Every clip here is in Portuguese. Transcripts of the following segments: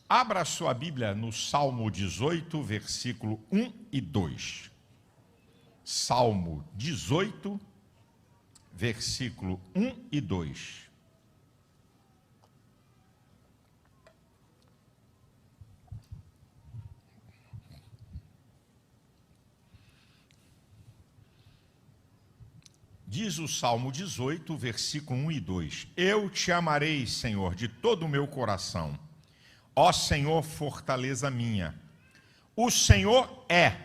Abra sua Bíblia no Salmo 18, versículo 1 e 2. Salmo 18, versículo 1 e 2. Diz o Salmo 18, versículo 1 e 2. Eu te amarei, Senhor, de todo o meu coração. Ó Senhor, fortaleza minha. O Senhor é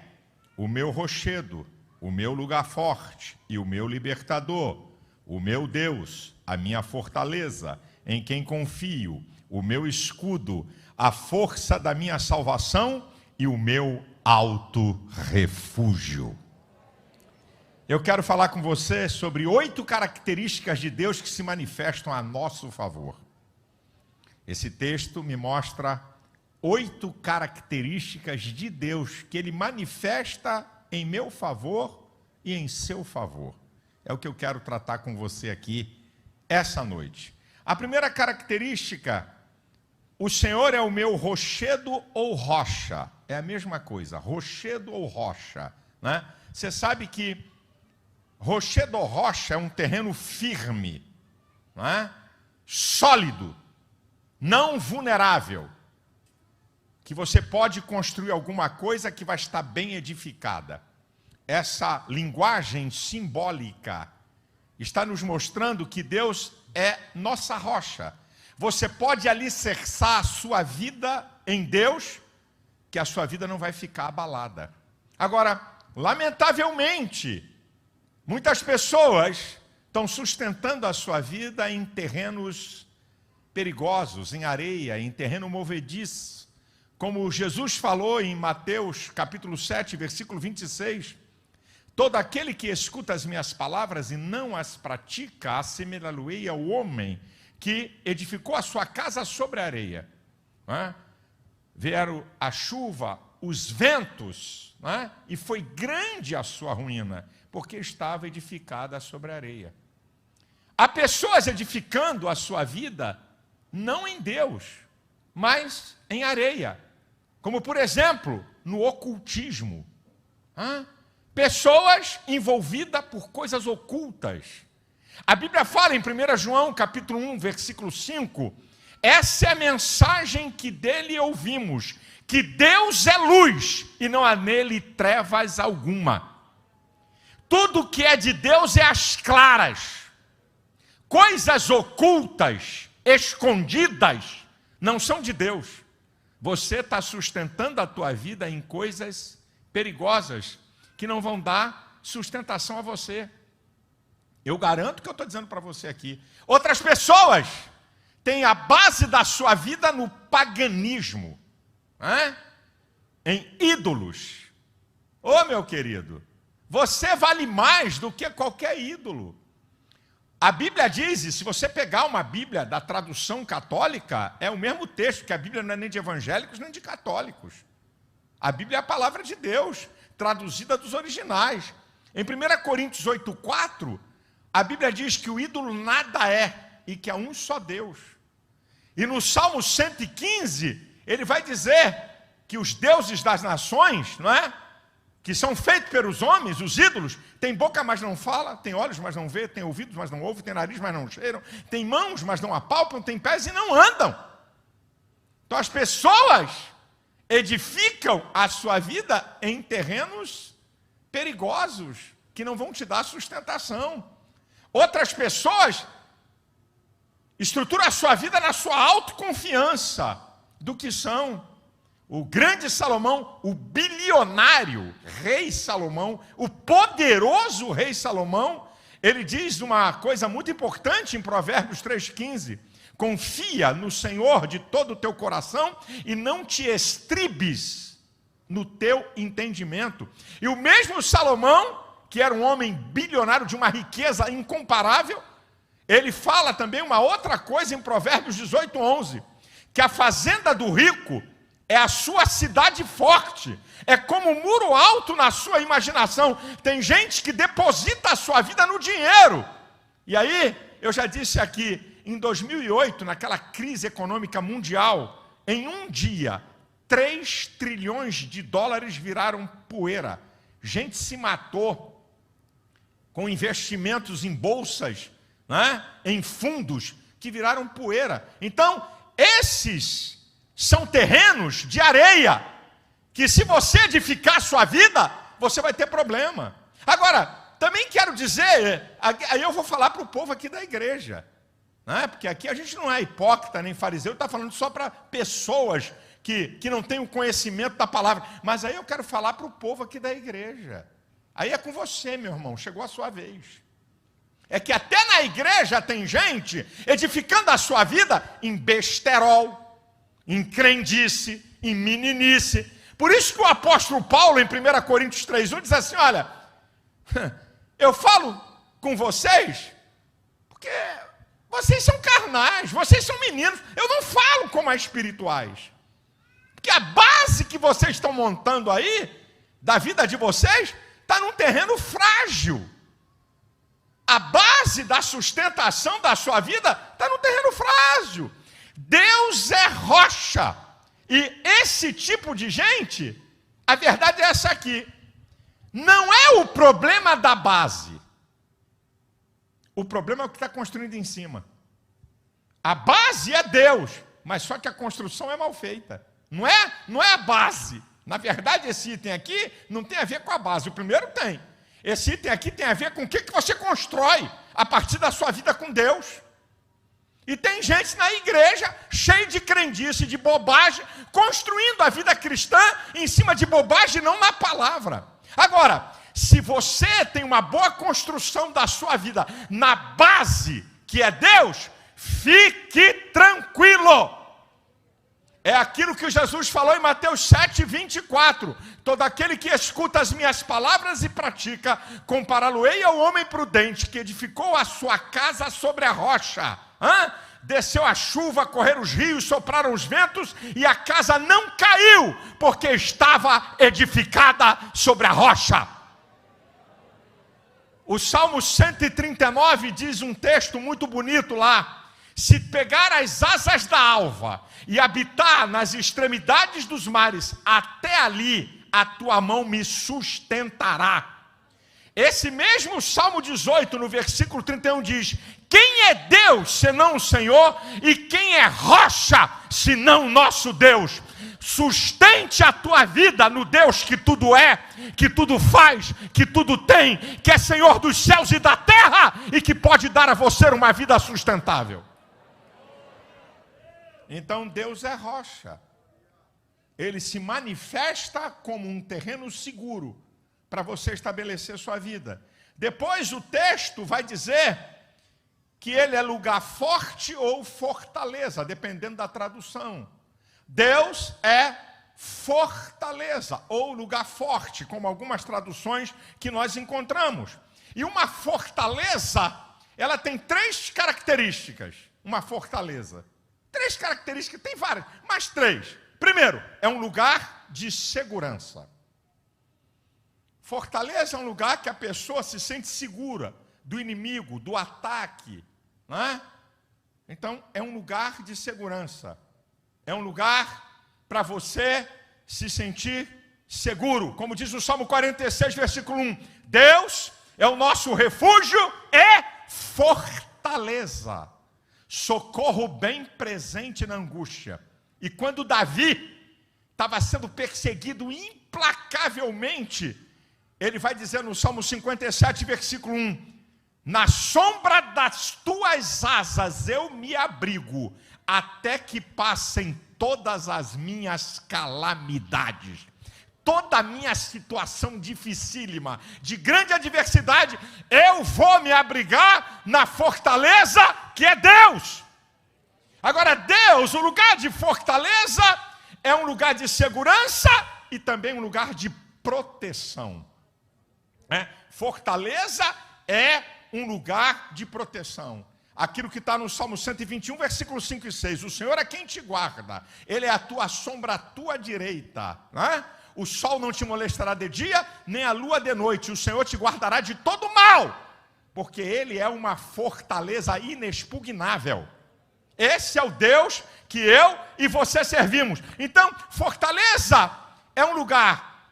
o meu rochedo, o meu lugar forte e o meu libertador, o meu Deus, a minha fortaleza, em quem confio, o meu escudo, a força da minha salvação e o meu alto refúgio. Eu quero falar com você sobre 8 características de Deus que se manifestam a nosso favor. Esse texto me mostra 8 características de Deus que Ele manifesta em meu favor e em seu favor. É o que eu quero tratar com você aqui essa noite. A primeira característica, o Senhor é o meu rochedo ou rocha. É a mesma coisa, rochedo ou rocha, né? Você sabe que rochedo ou rocha é um terreno firme, não é? Sólido, não vulnerável, que você pode construir alguma coisa que vai estar bem edificada. Essa linguagem simbólica está nos mostrando que Deus é nossa rocha. Você pode alicerçar a sua vida em Deus, que a sua vida não vai ficar abalada. Agora, lamentavelmente, muitas pessoas estão sustentando a sua vida em terrenos perigosos, em areia, em terreno movediço. Como Jesus falou em Mateus capítulo 7, versículo 26, todo aquele que escuta as minhas palavras e não as pratica, assemelhá-lo-ei ao homem que edificou a sua casa sobre a areia. Vieram a chuva, os ventos, e foi grande a sua ruína, porque estava edificada sobre a areia. Há pessoas edificando a sua vida, não em Deus, mas em areia. Como, por exemplo, no ocultismo. Pessoas envolvidas por coisas ocultas. A Bíblia fala em 1 João, capítulo 1, versículo 5, essa é a mensagem que dele ouvimos, que Deus é luz e não há nele trevas alguma. Tudo que é de Deus é às claras. Coisas ocultas, escondidas, não são de Deus. Você está sustentando a tua vida em coisas perigosas que não vão dar sustentação a você. Eu garanto o que eu estou dizendo para você aqui. Outras pessoas têm a base da sua vida no paganismo, em ídolos. Ô meu querido, você vale mais do que qualquer ídolo. A Bíblia diz, e se você pegar uma Bíblia da tradução católica, é o mesmo texto, que a Bíblia não é nem de evangélicos nem de católicos. A Bíblia é a palavra de Deus, traduzida dos originais. Em 1 Coríntios 8,4, a Bíblia diz que o ídolo nada é e que há um só Deus. E no Salmo 115, ele vai dizer que os deuses das nações, não é? Que são feitos pelos homens, os ídolos, tem boca, mas não fala, tem olhos, mas não vê, tem ouvidos, mas não ouvem, tem nariz, mas não cheiram, tem mãos, mas não apalpam, tem pés e não andam. Então as pessoas edificam a sua vida em terrenos perigosos, que não vão te dar sustentação. Outras pessoas estruturam a sua vida na sua autoconfiança do que são. O grande Salomão, o bilionário rei Salomão, o poderoso rei Salomão, ele diz uma coisa muito importante em Provérbios 3,15. Confia no Senhor de todo o teu coração e não te estribes no teu entendimento. E o mesmo Salomão, que era um homem bilionário de uma riqueza incomparável, ele fala também uma outra coisa em Provérbios 18,11, que a fazenda do rico é a sua cidade forte, é como um muro alto na sua imaginação. Tem gente que deposita a sua vida no dinheiro. E aí, eu já disse aqui, em 2008, naquela crise econômica mundial, em um dia, 3 trilhões de dólares viraram poeira. Gente se matou com investimentos em bolsas, né? Em fundos que viraram poeira. Então, esses são terrenos de areia, que se você edificar a sua vida, você vai ter problema. Agora, também quero dizer, aí eu vou falar para o povo aqui da igreja, né? Porque aqui a gente não é hipócrita nem fariseu, está falando só para pessoas que não têm o conhecimento da palavra. Mas aí eu quero falar para o povo aqui da igreja. Aí é com você, meu irmão, chegou a sua vez. É que até na igreja tem gente edificando a sua vida em besterol, em crendice, em meninice. Por isso que o apóstolo Paulo, em 1 Coríntios 3:1, diz assim, olha, eu falo com vocês porque vocês são carnais, vocês são meninos, eu não falo como a espirituais. Porque a base que vocês estão montando aí, da vida de vocês, está num terreno frágil. A base da sustentação da sua vida está no terreno frágil. Deus é rocha. E esse tipo de gente, a verdade é essa aqui, não é o problema da base. O problema é o que está construindo em cima. A base é Deus, mas só que a construção é mal feita. Não é a base. Na verdade, esse item aqui não tem a ver com a base. O primeiro tem. Esse item aqui tem a ver com o que você constrói a partir da sua vida com Deus. E tem gente na igreja cheia de crendice, de bobagem, construindo a vida cristã em cima de bobagem, não na palavra. Agora, se você tem uma boa construção da sua vida na base, que é Deus, fique tranquilo. É aquilo que Jesus falou em Mateus 7:24. Todo aquele que escuta as minhas palavras e pratica, compará-lo-ei ao homem prudente que edificou a sua casa sobre a rocha. Desceu a chuva, correram os rios, sopraram os ventos, e a casa não caiu, porque estava edificada sobre a rocha. O Salmo 139 diz um texto muito bonito lá. Se pegar as asas da alva e habitar nas extremidades dos mares, até ali a tua mão me sustentará. Esse mesmo Salmo 18, no versículo 31, diz: quem é Deus senão o Senhor, e quem é rocha senão nosso Deus? Sustente a tua vida no Deus que tudo é, que tudo faz, que tudo tem, que é Senhor dos céus e da terra, e que pode dar a você uma vida sustentável. Então Deus é rocha. Ele se manifesta como um terreno seguro para você estabelecer sua vida. Depois o texto vai dizer que ele é lugar forte ou fortaleza, dependendo da tradução. Deus é fortaleza ou lugar forte, como algumas traduções que nós encontramos. E uma fortaleza, ela tem 3 características. Uma fortaleza. 3 características, tem várias, mas 3. Primeiro, é um lugar de segurança. Fortaleza é um lugar que a pessoa se sente segura do inimigo, do ataque, não é? Então, é um lugar de segurança. É um lugar para você se sentir seguro. Como diz o Salmo 46, versículo 1. Deus é o nosso refúgio e fortaleza. Socorro bem presente na angústia. E quando Davi estava sendo perseguido implacavelmente, ele vai dizer no Salmo 57, versículo 1, na sombra das tuas asas eu me abrigo, até que passem todas as minhas calamidades. Toda a minha situação dificílima, de grande adversidade, eu vou me abrigar na fortaleza que é Deus. Agora, Deus, o lugar de fortaleza, é um lugar de segurança e também um lugar de proteção. Fortaleza é um lugar de proteção. Aquilo que está no Salmo 121, versículo 5 e 6. O Senhor é quem te guarda, Ele é a tua sombra à tua direita, né? O sol não te molestará de dia, nem a lua de noite. O Senhor te guardará de todo mal, porque Ele é uma fortaleza inexpugnável. Esse é o Deus que eu e você servimos. Então, fortaleza é um lugar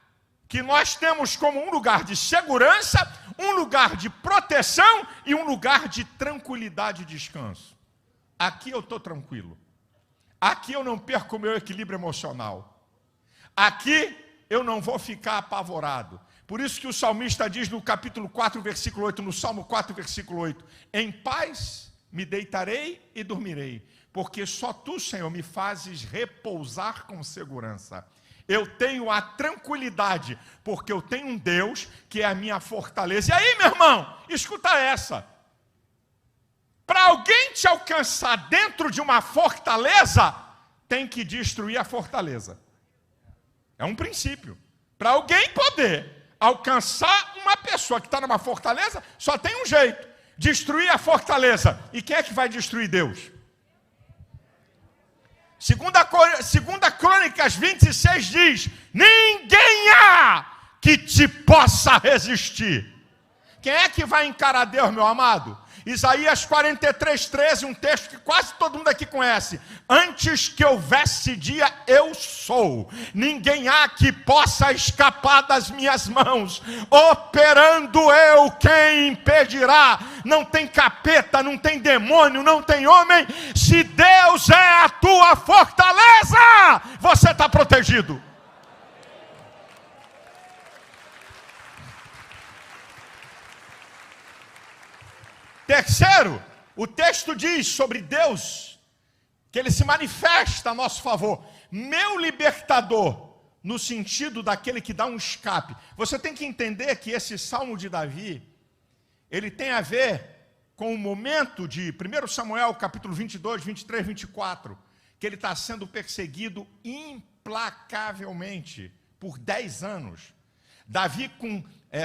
que nós temos como um lugar de segurança, um lugar de proteção e um lugar de tranquilidade e descanso. Aqui eu estou tranquilo. Aqui eu não perco o meu equilíbrio emocional. Aqui eu não vou ficar apavorado. Por isso que o salmista diz no capítulo 4, versículo 8, no Salmo 4, versículo 8, em paz me deitarei e dormirei, porque só tu, Senhor, me fazes repousar com segurança. Eu tenho a tranquilidade, porque eu tenho um Deus que é a minha fortaleza. E aí, meu irmão, escuta essa. Para alguém te alcançar dentro de uma fortaleza, tem que destruir a fortaleza. É um princípio. Para alguém poder alcançar uma pessoa que está numa fortaleza, só tem um jeito: destruir a fortaleza. E quem é que vai destruir Deus? Segunda Crônicas 26 diz: ninguém há que te possa resistir. Quem é que vai encarar Deus, meu amado? Isaías 43, 13, um texto que quase todo mundo aqui conhece. Antes que houvesse dia, eu sou. Ninguém há que possa escapar das minhas mãos. Operando eu, quem impedirá? Não tem capeta, não tem demônio, não tem homem. Se Deus é a tua fortaleza, você está protegido. Terceiro, o texto diz sobre Deus, que Ele se manifesta a nosso favor. Meu libertador, no sentido daquele que dá um escape. Você tem que entender que esse Salmo de Davi, ele tem a ver com o momento de 1 Samuel, capítulo 22, 23, 24, que ele está sendo perseguido implacavelmente por 10 anos. Davi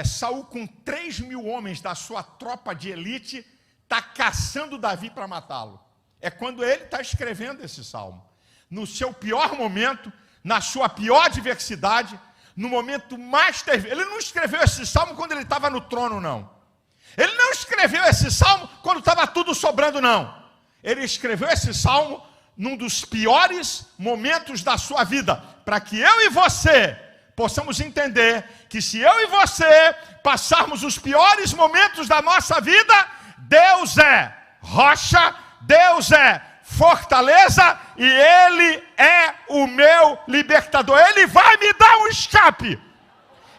Saul com 3.000 homens da sua tropa de elite, está caçando Davi para matá-lo. É quando ele está escrevendo esse salmo. No seu pior momento, na sua pior adversidade, no momento mais terrível. Ele não escreveu esse salmo quando ele estava no trono, não. Ele não escreveu esse salmo quando estava tudo sobrando, não. Ele escreveu esse salmo num dos piores momentos da sua vida, para que eu e você possamos entender que se eu e você passarmos os piores momentos da nossa vida, Deus é rocha, Deus é fortaleza e Ele é o meu libertador. Ele vai me dar um escape.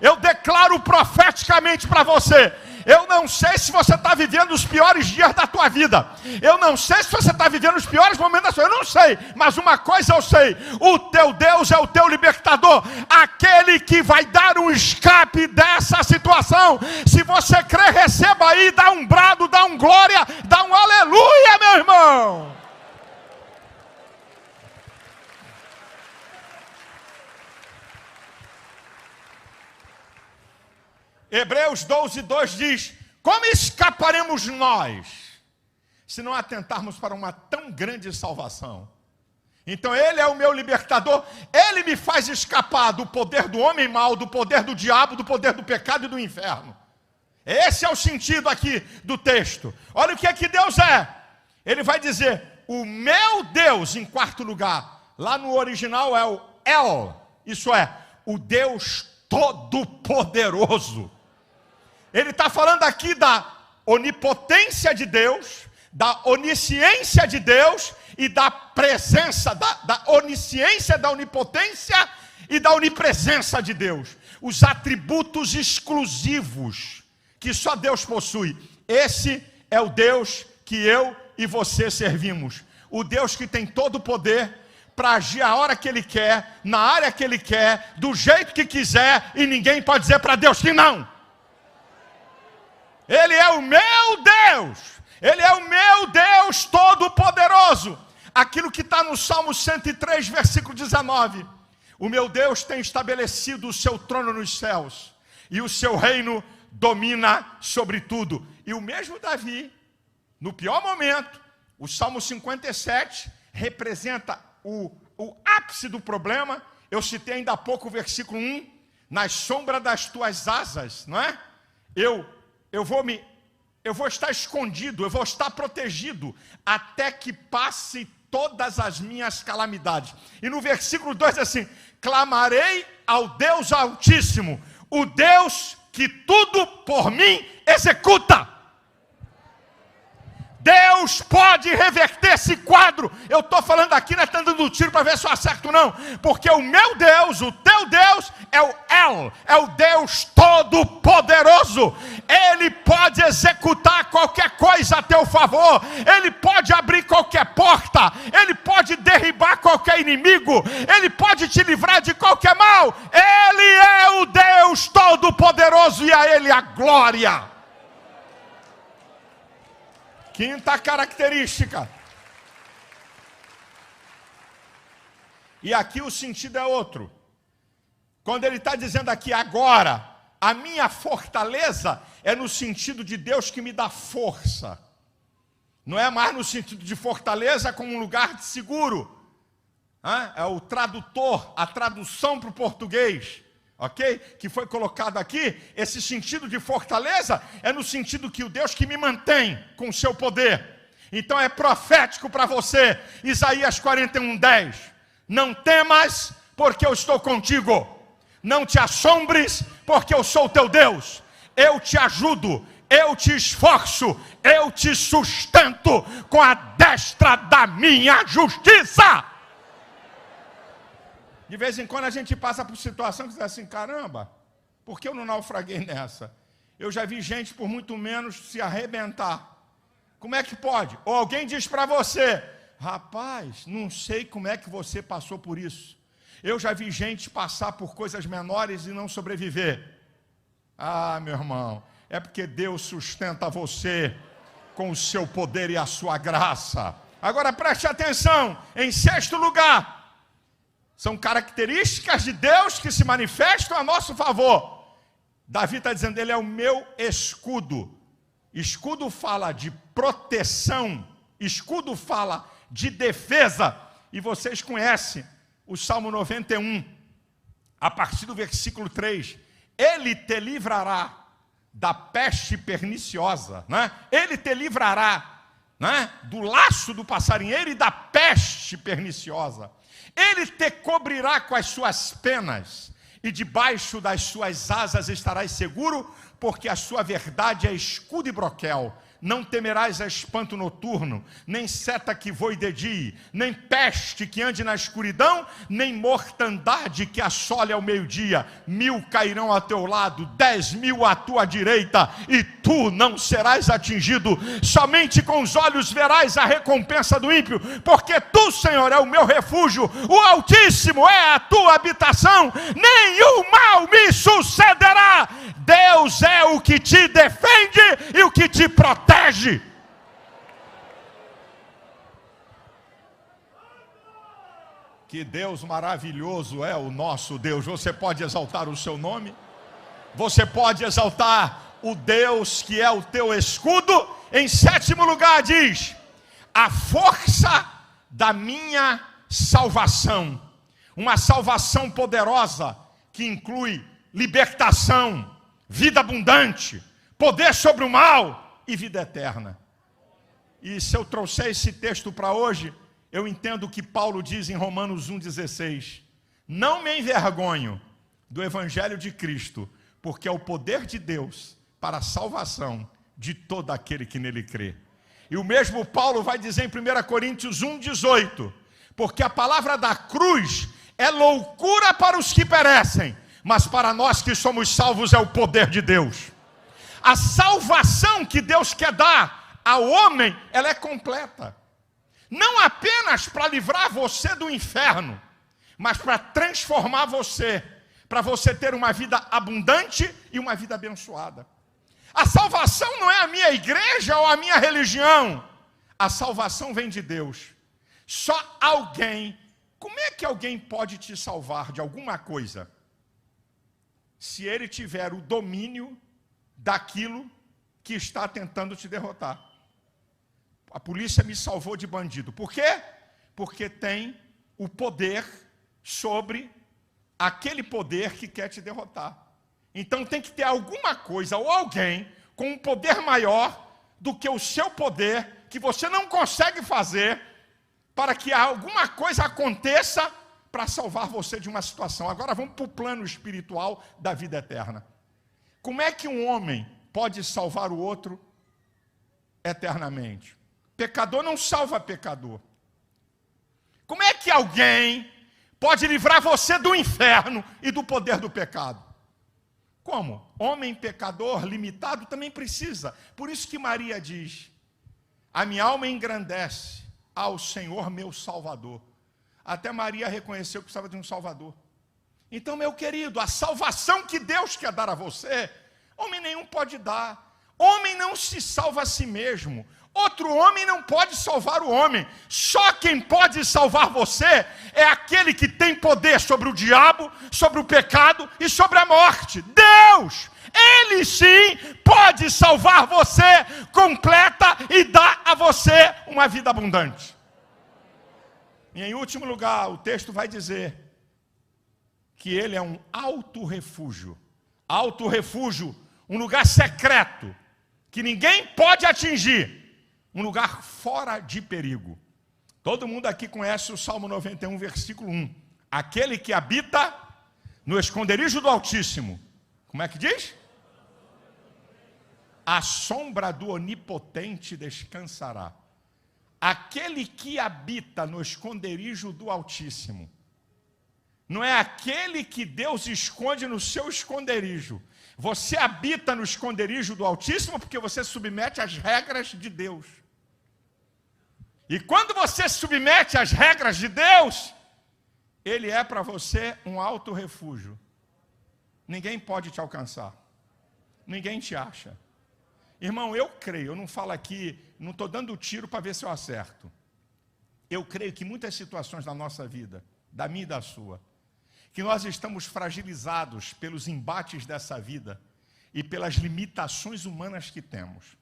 Eu declaro profeticamente para você. Eu não sei se você está vivendo os piores dias da tua vida. Eu não sei se você está vivendo os piores momentos da sua vida. Eu não sei. Mas uma coisa eu sei. O teu Deus é o teu libertador. Aquele que vai dar um escape dessa situação. Se você crê, receba aí. Dá um brado, dá um glória, dá um aleluia, meu irmão. Hebreus 12, 2 diz: como escaparemos nós, se não atentarmos para uma tão grande salvação? Então Ele é o meu libertador, Ele me faz escapar do poder do homem mau, do poder do diabo, do poder do pecado e do inferno. Esse é o sentido aqui do texto. Olha o que é que Deus é. Ele vai dizer, o meu Deus, em quarto lugar. Lá no original é o El, isso é, o Deus Todo-Poderoso. Ele está falando aqui da onipotência de Deus, da onisciência de Deus e da presença, da onisciência, da onipotência e da onipresença de Deus. Os atributos exclusivos que só Deus possui. Esse é o Deus que eu e você servimos. O Deus que tem todo o poder para agir a hora que Ele quer, na área que Ele quer, do jeito que quiser, e ninguém pode dizer para Deus que não. Ele é o meu Deus, Ele é o meu Deus Todo-Poderoso. Aquilo que está no Salmo 103, versículo 19. O meu Deus tem estabelecido o seu trono nos céus, e o seu reino domina sobre tudo. E o mesmo Davi, no pior momento, o Salmo 57, representa o ápice do problema. Eu citei ainda há pouco o versículo 1, nas sombras das tuas asas, não é? Eu vou estar escondido, eu vou estar protegido, até que passe todas as minhas calamidades. E no versículo 2 diz assim: clamarei ao Deus Altíssimo, o Deus que tudo por mim executa. Deus pode reverter esse quadro. Eu estou falando aqui, não está dando tiro para ver se eu acerto não, porque o meu Deus, o teu Deus, é o El, é o Deus Todo-Poderoso. Ele pode executar qualquer coisa a teu favor, Ele pode abrir qualquer porta, Ele pode derribar qualquer inimigo, Ele pode te livrar de qualquer mal. Ele é o Deus Todo-Poderoso e a Ele a glória. Quinta característica. E aqui o sentido é outro. Quando ele está dizendo aqui agora, a minha fortaleza é no sentido de Deus que me dá força. Não é mais no sentido de fortaleza como um lugar de seguro. É o tradutor, a tradução para o português. Ok? Que foi colocado aqui, esse sentido de fortaleza é no sentido que o Deus que me mantém com o seu poder. Então é profético para você, Isaías 41:10. Não temas, porque eu estou contigo. Não te assombres, porque eu sou teu Deus. Eu te ajudo, eu te esforço, eu te sustento com a destra da minha justiça. De vez em quando a gente passa por situação que diz assim: caramba, por que eu não naufraguei nessa? Eu já vi gente por muito menos se arrebentar. Como é que pode? Ou alguém diz para você: rapaz, não sei como é que você passou por isso. Eu já vi gente passar por coisas menores e não sobreviver. Ah, meu irmão, é porque Deus sustenta você com o seu poder e a sua graça. Agora preste atenção, em sexto lugar, são características de Deus que se manifestam a nosso favor. Davi está dizendo: Ele é o meu escudo. Escudo fala de proteção, escudo fala de defesa. E vocês conhecem o Salmo 91, a partir do versículo 3. Ele te livrará da peste perniciosa, né? Ele te livrará, né, do laço do passarinheiro e da peste perniciosa. Ele te cobrirá com as suas penas, e debaixo das suas asas estarás seguro, porque a sua verdade é escudo e broquel. Não temerás a espanto noturno, nem seta que voe de dia, nem peste que ande na escuridão, nem mortandade que assole ao meio-dia. 1000 cairão a teu lado, 10.000 à tua direita, e tu não serás atingido. Somente com os olhos verás a recompensa do ímpio, porque tu, Senhor, é o meu refúgio, o Altíssimo é a tua habitação, nenhum mal me sucederá. Deus é o que te defende e o que te protege. Que Deus maravilhoso é o nosso Deus. Você pode exaltar o seu nome? Você pode exaltar o Deus que é o teu escudo? Em sétimo lugar diz: a força da minha salvação. Uma salvação poderosa que inclui libertação, vida abundante, poder sobre o mal e vida eterna. E se eu trouxer esse texto para hoje, eu entendo o que Paulo diz em Romanos 1,16. Não me envergonho do Evangelho de Cristo, porque é o poder de Deus para a salvação de todo aquele que nele crê. E o mesmo Paulo vai dizer em 1 Coríntios 1,18, porque a palavra da cruz é loucura para os que perecem, mas para nós que somos salvos é o poder de Deus. A salvação que Deus quer dar ao homem, ela é completa. Não apenas para livrar você do inferno, mas para transformar você, para você ter uma vida abundante e uma vida abençoada. A salvação não é a minha igreja ou a minha religião. A salvação vem de Deus. Só alguém, como é que alguém pode te salvar de alguma coisa? Se ele tiver o domínio daquilo que está tentando te derrotar. A polícia me salvou de bandido. Por quê? Porque tem o poder sobre aquele poder que quer te derrotar. Então tem que ter alguma coisa ou alguém com um poder maior do que o seu poder, que você não consegue fazer, para que alguma coisa aconteça para salvar você de uma situação. Agora vamos para o plano espiritual da vida eterna. Como é que um homem pode salvar o outro eternamente? Pecador não salva pecador. Como é que alguém pode livrar você do inferno e do poder do pecado? Como? Homem pecador, limitado, também precisa. Por isso que Maria diz: a minha alma engrandece ao Senhor meu Salvador. Até Maria reconheceu que precisava de um Salvador. Então, meu querido, a salvação que Deus quer dar a você, homem nenhum pode dar. Homem não se salva a si mesmo. Outro homem não pode salvar o homem. Só quem pode salvar você é aquele que tem poder sobre o diabo, sobre o pecado e sobre a morte. Deus! Ele sim pode salvar você completa e dar a você uma vida abundante. E em último lugar, o texto vai dizer que ele é um auto-refúgio. Auto-refúgio, um lugar secreto, que ninguém pode atingir. Um lugar fora de perigo. Todo mundo aqui conhece o Salmo 91, versículo 1. Aquele que habita no esconderijo do Altíssimo. Como é que diz? A sombra do Onipotente descansará. Aquele que habita no esconderijo do Altíssimo. Não é aquele que Deus esconde no seu esconderijo. Você habita no esconderijo do Altíssimo porque você submete às regras de Deus. E quando você se submete às regras de Deus, Ele é para você um alto refúgio. Ninguém pode te alcançar. Ninguém te acha. Irmão, eu creio, eu não falo aqui, não estou dando tiro para ver se eu acerto. Eu creio que muitas situações da nossa vida, da minha e da sua, que nós estamos fragilizados pelos embates dessa vida e pelas limitações humanas que temos.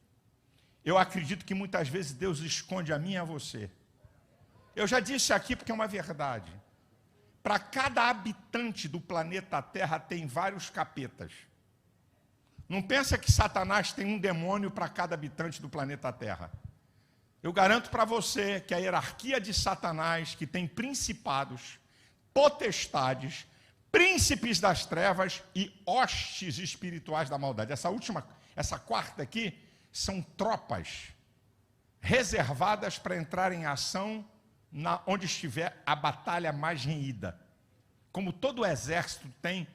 Eu acredito que muitas vezes Deus esconde a mim e a você. Eu já disse aqui porque é uma verdade. Para cada habitante do planeta Terra tem vários capetas. Não pensa que Satanás tem um demônio para cada habitante do planeta Terra. Eu garanto para você que a hierarquia de Satanás, que tem principados, potestades, príncipes das trevas e hostes espirituais da maldade. Essa quarta aqui, são tropas reservadas para entrar em ação onde estiver a batalha mais renhida. Como todo exército tem,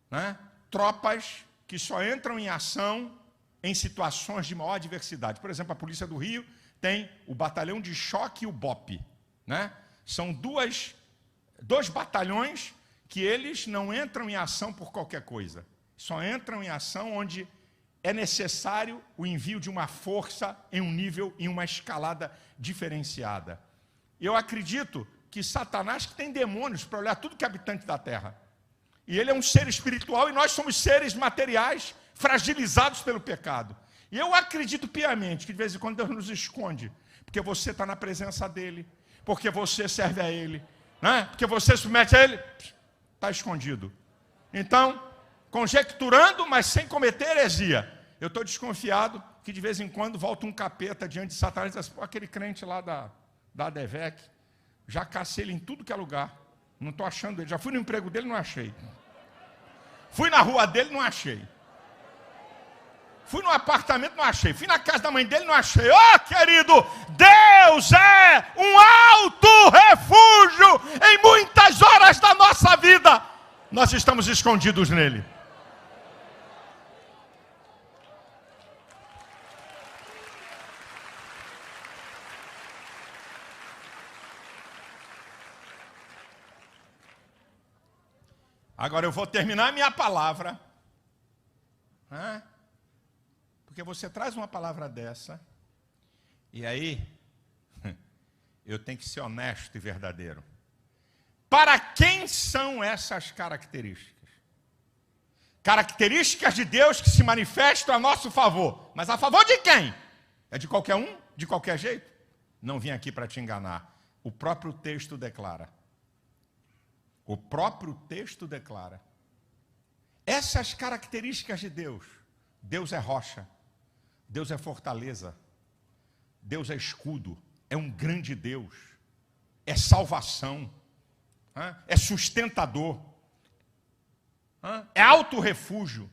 né, tropas que só entram em ação em situações de maior adversidade. Por exemplo, a Polícia do Rio tem o batalhão de choque e o BOPE. Né? São dois batalhões que eles não entram em ação por qualquer coisa. Só entram em ação onde é necessário o envio de uma força em um nível, em uma escalada diferenciada. Eu acredito que Satanás que tem demônios para olhar tudo que é habitante da terra. E ele é um ser espiritual e nós somos seres materiais fragilizados pelo pecado. E eu acredito piamente que de vez em quando Deus nos esconde, porque você está na presença dele, porque você serve a ele, né? Porque você submete a ele, está escondido. Então, conjecturando, mas sem cometer heresia. Eu estou desconfiado que de vez em quando volta um capeta diante de Satanás e diz assim, aquele crente lá da ADVEC, já cacei ele em tudo que é lugar. Não estou achando ele. Já fui no emprego dele, não achei. Fui na rua dele, não achei. Fui no apartamento, não achei. Fui na casa da mãe dele, não achei. Oh, querido, Deus é um alto refúgio em muitas horas da nossa vida. Nós estamos escondidos nele. Agora eu vou terminar a minha palavra. Porque você traz uma palavra dessa, e aí eu tenho que ser honesto e verdadeiro. Para quem são essas características? Características de Deus que se manifestam a nosso favor. Mas a favor de quem? É de qualquer um? De qualquer jeito? Não vim aqui para te enganar. O próprio texto declara. O próprio texto declara. Essas características de Deus. Deus é rocha. Deus é fortaleza. Deus é escudo. É um grande Deus. é salvação, é sustentador, é autorrefúgio.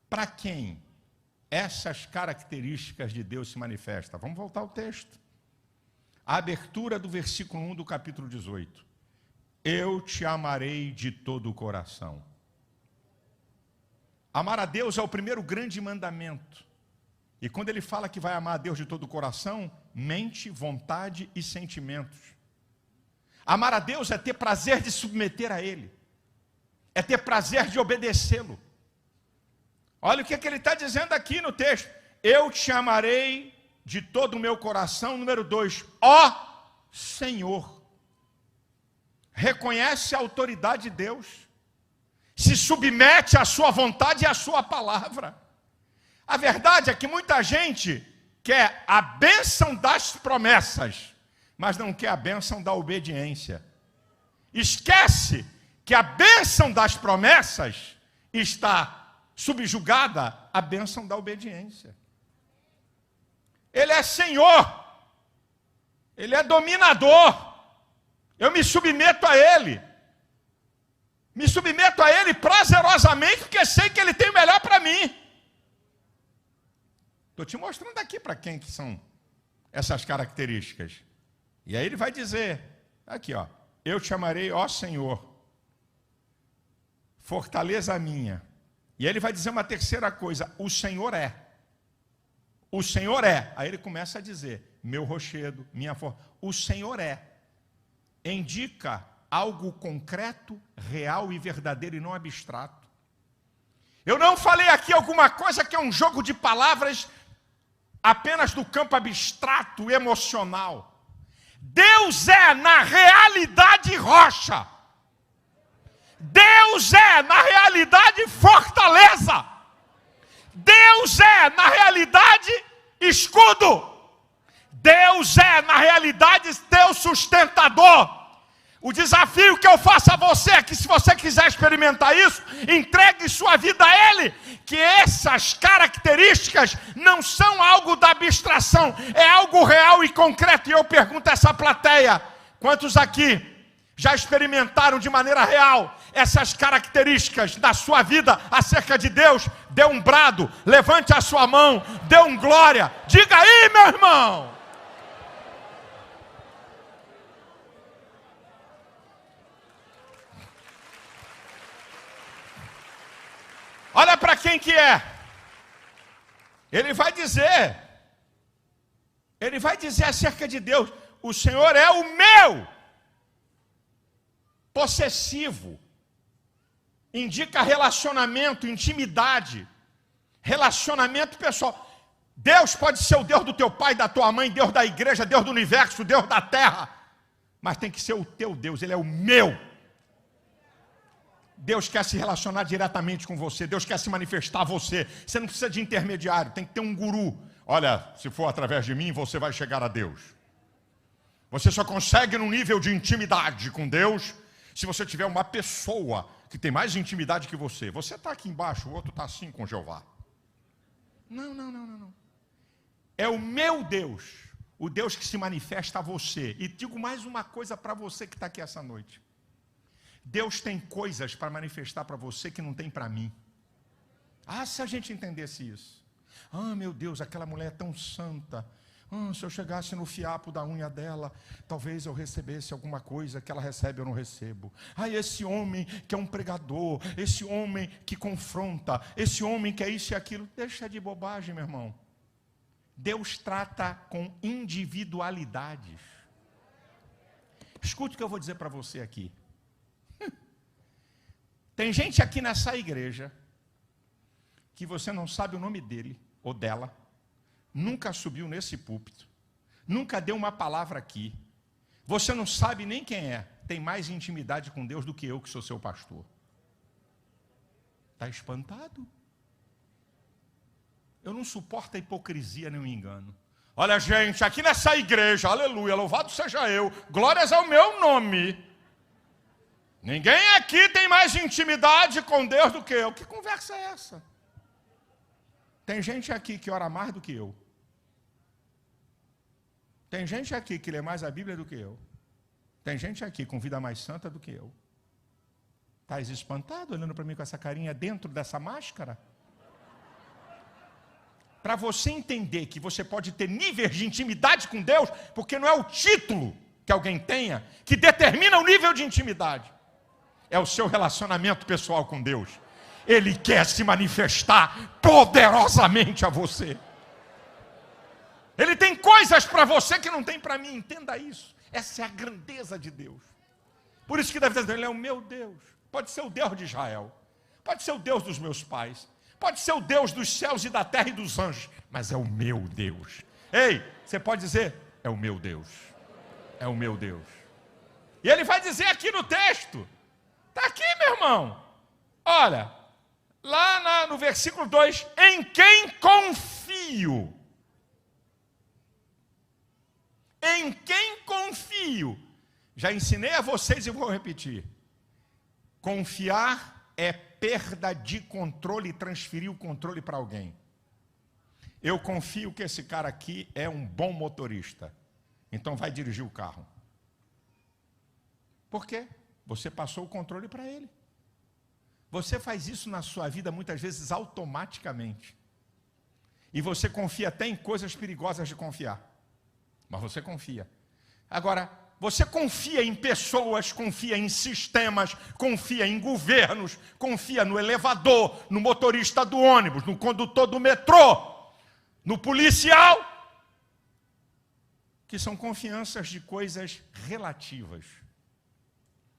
Para quem essas características de Deus se manifestam? Vamos voltar ao texto. A abertura do versículo 1 do capítulo 18. Eu te amarei de todo o coração. Amar a Deus é o primeiro grande mandamento. E quando ele fala que vai amar a Deus de todo o coração, mente, vontade e sentimentos. Amar a Deus é ter prazer de submeter a Ele. É ter prazer de obedecê-lo. Olha o que ele está dizendo aqui no texto. Eu te amarei de todo o meu coração. Número 2, ó Senhor. Reconhece a autoridade de Deus. Se submete à sua vontade e à sua palavra. A verdade é que muita gente quer a bênção das promessas, mas não quer a bênção da obediência. Esquece que a bênção das promessas está subjugada à bênção da obediência. Ele é Senhor, Ele é dominador, eu me submeto a Ele. Me submeto a Ele prazerosamente, porque sei que Ele tem o melhor para mim. Estou te mostrando aqui para quem que são essas características. E aí ele vai dizer, aqui ó, eu te amarei, ó Senhor, fortaleza minha. E aí ele vai dizer uma terceira coisa, o Senhor é. O Senhor é. Aí ele começa a dizer, meu rochedo, minha força. O Senhor é. Indica algo concreto, real e verdadeiro e não abstrato. Eu não falei aqui alguma coisa que é um jogo de palavras apenas do campo abstrato, emocional. Deus é, na realidade, rocha. Deus é, na realidade, fortaleza. Deus é, na realidade, escudo. Deus é, na realidade, teu sustentador. O desafio que eu faço a você é que, se você quiser experimentar isso, entregue sua vida a Ele, que essas características não são algo da abstração, é algo real e concreto. E eu pergunto a essa plateia, quantos aqui já experimentaram de maneira real essas características da sua vida acerca de Deus? Dê um brado, levante a sua mão, dê um glória, diga aí, meu irmão. Olha para quem que é. Ele vai dizer acerca de Deus, o Senhor é o meu possessivo. Indica relacionamento, intimidade, relacionamento pessoal. Deus pode ser o Deus do teu pai, da tua mãe, Deus da igreja, Deus do universo, Deus da terra, mas tem que ser o teu Deus, Ele é o meu. Deus quer se relacionar diretamente com você, Deus quer se manifestar a você. Você não precisa de intermediário, tem que ter um guru. Olha, se for através de mim, você vai chegar a Deus. Você só consegue num nível de intimidade com Deus se você tiver uma pessoa que tem mais intimidade que você. Você está aqui embaixo, o outro está assim com Jeová. Não. É o meu Deus, o Deus que se manifesta a você. E digo mais uma coisa para você que está aqui essa noite. Deus tem coisas para manifestar para você que não tem para mim. Se a gente entendesse isso. Meu Deus, aquela mulher é tão santa. Se eu chegasse no fiapo da unha dela, talvez eu recebesse alguma coisa que ela recebe eu não recebo. Esse homem que é um pregador, esse homem que confronta, esse homem que é isso e aquilo. Deixa de bobagem, meu irmão. Deus trata com individualidades. Escute o que eu vou dizer para você aqui. Tem gente aqui nessa igreja que você não sabe o nome dele ou dela, nunca subiu nesse púlpito, nunca deu uma palavra aqui, você não sabe nem quem é, tem mais intimidade com Deus do que eu, que sou seu pastor. Está espantado? Eu não suporto a hipocrisia nem o engano. Olha, gente, aqui nessa igreja, aleluia, louvado seja eu, glórias ao meu nome. Ninguém aqui tem mais intimidade com Deus do que eu. Que conversa é essa? Tem gente aqui que ora mais do que eu. Tem gente aqui que lê mais a Bíblia do que eu. Tem gente aqui com vida mais santa do que eu. Estás espantado olhando para mim com essa carinha dentro dessa máscara? Para você entender que você pode ter níveis de intimidade com Deus, porque não é o título que alguém tenha que determina o nível de intimidade. É o seu relacionamento pessoal com Deus. Ele quer se manifestar poderosamente a você. Ele tem coisas para você que não tem para mim, entenda isso. Essa é a grandeza de Deus. Por isso que deve dizer, ele é o meu Deus. Pode ser o Deus de Israel, pode ser o Deus dos meus pais, pode ser o Deus dos céus e da terra e dos anjos, mas é o meu Deus. Ei, você pode dizer, é o meu Deus. É o meu Deus. E ele vai dizer aqui no texto, está aqui, meu irmão. Olha, lá no versículo 2, em quem confio. Em quem confio. Já ensinei a vocês e vou repetir. Confiar é perda de controle e transferir o controle para alguém. Eu confio que esse cara aqui é um bom motorista. Então vai dirigir o carro. Por quê? Você passou o controle para ele. Você faz isso na sua vida muitas vezes automaticamente. E você confia até em coisas perigosas de confiar. Mas você confia. Agora, você confia em pessoas, confia em sistemas, confia em governos, confia no elevador, no motorista do ônibus, no condutor do metrô, no policial, que são confianças de coisas relativas.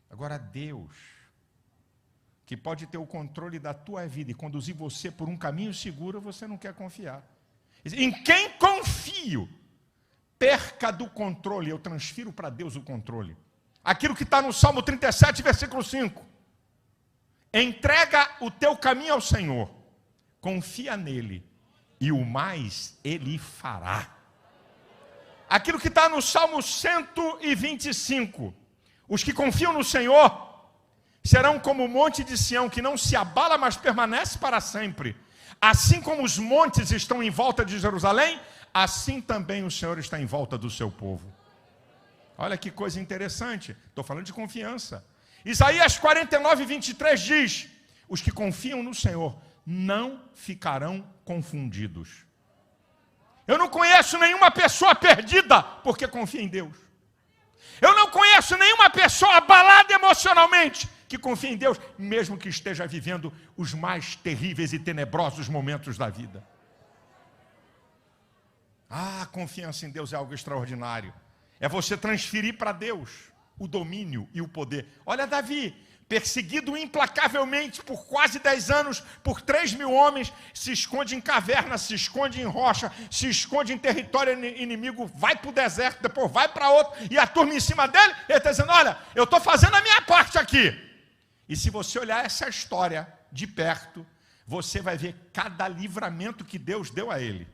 Agora, Deus, que pode ter o controle da tua vida e conduzir você por um caminho seguro, você não quer confiar. Em quem confio? Perca do controle, eu transfiro para Deus o controle. Aquilo que está no Salmo 37, versículo 5. Entrega o teu caminho ao Senhor, confia nele, e o mais ele fará. Aquilo que está no Salmo 125. Os que confiam no Senhor serão como o monte de Sião, que não se abala, mas permanece para sempre. Assim como os montes estão em volta de Jerusalém, assim também o Senhor está em volta do seu povo. Olha que coisa interessante. Estou falando de confiança. Isaías 49, 23 diz, os que confiam no Senhor não ficarão confundidos. Eu não conheço nenhuma pessoa perdida porque confia em Deus. Eu não conheço nenhuma pessoa abalada emocionalmente que confia em Deus, mesmo que esteja vivendo os mais terríveis e tenebrosos momentos da vida. A confiança em Deus é algo extraordinário. É você transferir para Deus o domínio e o poder. Olha Davi, perseguido implacavelmente por quase 10 anos, por 3.000 homens, se esconde em caverna, se esconde em rocha, se esconde em território inimigo, vai para o deserto, depois vai para outro, e a turma em cima dele, ele está dizendo, olha, eu estou fazendo a minha parte aqui. E se você olhar essa história de perto, você vai ver cada livramento que Deus deu a ele.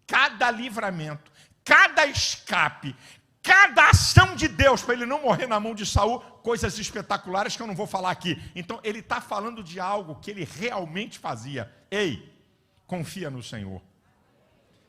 Cada livramento, cada escape, cada ação de Deus para ele não morrer na mão de Saul, coisas espetaculares que eu não vou falar aqui. Então ele está falando de algo que ele realmente fazia. Ei, confia no Senhor.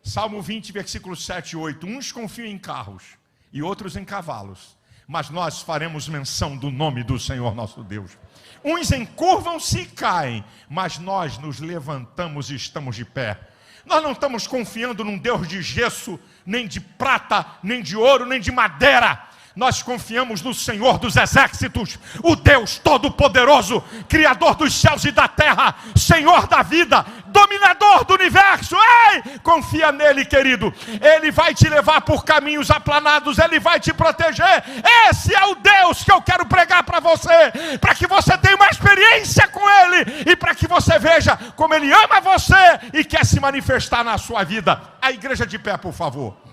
Salmo 20, versículos 7 e 8. Uns confiam em carros e outros em cavalos, mas nós faremos menção do nome do Senhor nosso Deus. Uns encurvam-se e caem, mas nós nos levantamos e estamos de pé. Nós não estamos confiando num Deus de gesso, nem de prata, nem de ouro, nem de madeira. Nós confiamos no Senhor dos exércitos, o Deus Todo-Poderoso, Criador dos céus e da terra, Senhor da vida, dominador do universo. Ei, confia nele, querido. Ele vai te levar por caminhos aplanados, ele vai te proteger. Esse é o Deus que eu quero pregar para você, para que você tenha uma experiência com ele e para que você veja como ele ama você e quer se manifestar na sua vida. A igreja de pé, por favor.